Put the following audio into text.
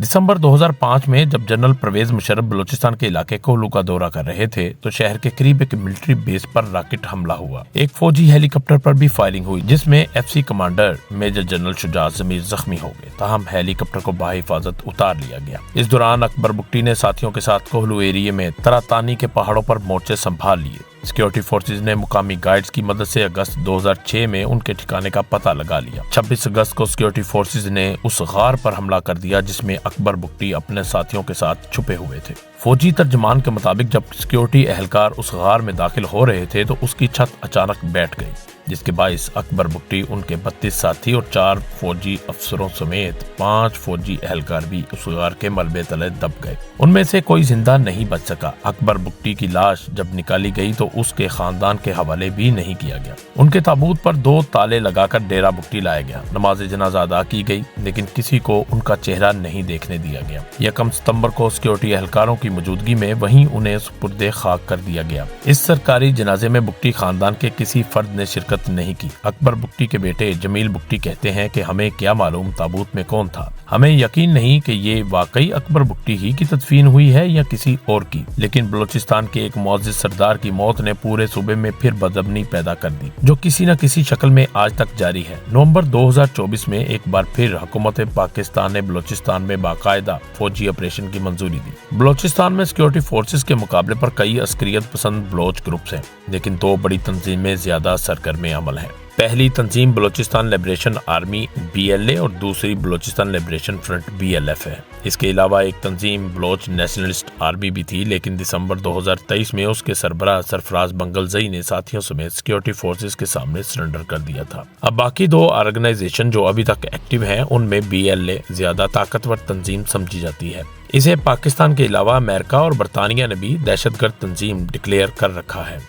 दिसंबर 2005 में जब जनरल परवेज मुशर्रफ बलूचिस्तान के इलाके कोहलू का दौरा कर रहे थे तो शहर के करीब एक मिलिट्री बेस पर रॉकेट हमला हुआ। एक फौजी हेलीकॉप्टर पर भी फायरिंग हुई जिसमें FC commander major general Shujat Zameer जख्मी हो गए। ताहम हेलीकॉप्टर को बाहिफाजत उतार लिया गया। इस दौरान अकबर बुगटी ने साथियों के साथ कोहलू एरिया में तरातानी के पहाड़ों पर मोर्चे संभाल लिए। सिक्योरिटी फोर्सेज ने मुकामी गाइड्स की मदद से अगस्त 2006 में उनके ठिकाने का पता लगा लिया। 26 अगस्त को सिक्योरिटी फोर्सेज ने उस गार पर हमला कर दिया जिसमें अकबर बुगटी अपने साथियों के साथ छुपे हुए थे। फौजी तर्जमान के मुताबिक जब सिक्योरिटी एहलकार उस गार में दाखिल हो रहे थे तो उसकी छत अचानक बैठ गई, जिसके बाइस अकबर बुगटी, उनके 32 साथी और 4 फौजी अफसरों समेत 5 फौजी एहलकार भी उस गार के मलबे तले दब गए। उनमें से कोई जिंदा नहीं बच सका। अकबर बुगटी की लाश जब निकाली गई तो उसके खानदान के हवाले भी नहीं किया गया। उनके ताबूत पर 2 ताले लगाकर डेरा बुगटी लाया गया। नमाज जनाजा अदा की गई लेकिन किसी को उनका चेहरा नहीं देखने दिया गया। 1 सितंबर को सिक्योरिटी एहलकारों की मौजूदगी में वहीं उन्हें सुपुर्दे खाक कर दिया गया। इस सरकारी जनाजे में बुगटी खानदान के किसी फर्द ने शिरकत नहीं की। अकबर बुगटी के बेटे जमील बुगटी कहते हैं कि हमें क्या मालूम ताबूत में कौन था। हमें यकीन नहीं कि ये वाकई अकबर बुगटी ही की तदफीन हुई है या किसी और की, लेकिन बलूचिस्तान के एक मुअज़्ज़िज़ सरदार की मौत ने पूरे सूबे में फिर बदअमनी पैदा कर दी जो किसी न किसी शक्ल में आज तक जारी है। नवंबर 2024 में एक बार फिर हुकूमत पाकिस्तान ने बलूचिस्तान में बाकायदा फौजी ऑपरेशन की मंजूरी दी। बलूचिस्तान में सिक्योरिटी फोर्सेस के मुकाबले पर कई अस्करियत पसंद बलोच ग्रुप्स हैं, लेकिन 2 बड़ी तंजीमें ज्यादा सरगर्म अमल हैं। पहली तंजीम बलूचिस्तान लिबरेशन आर्मी BLA और दूसरी बलूचिस्तान लिबरेशन फ्रंट BLF है। इसके अलावा एक तंजीम बलोच नेशनलिस्ट आर्मी भी थी, लेकिन दिसंबर 2023 में उसके सरबराह सरफराज बंगलजई ने साथियों समेत सिक्योरिटी फोर्सेस के सामने सरेंडर कर दिया था। अब बाकी 2 ऑर्गेनाइजेशन जो अभी तक एक्टिव हैं उनमें BLA ज्यादा ताकतवर तंजीम समझी जाती है। इसे पाकिस्तान के अलावा अमेरिका और बरतानिया ने भी दहशतगर्द तंजीम डिक्लेयर कर रखा है।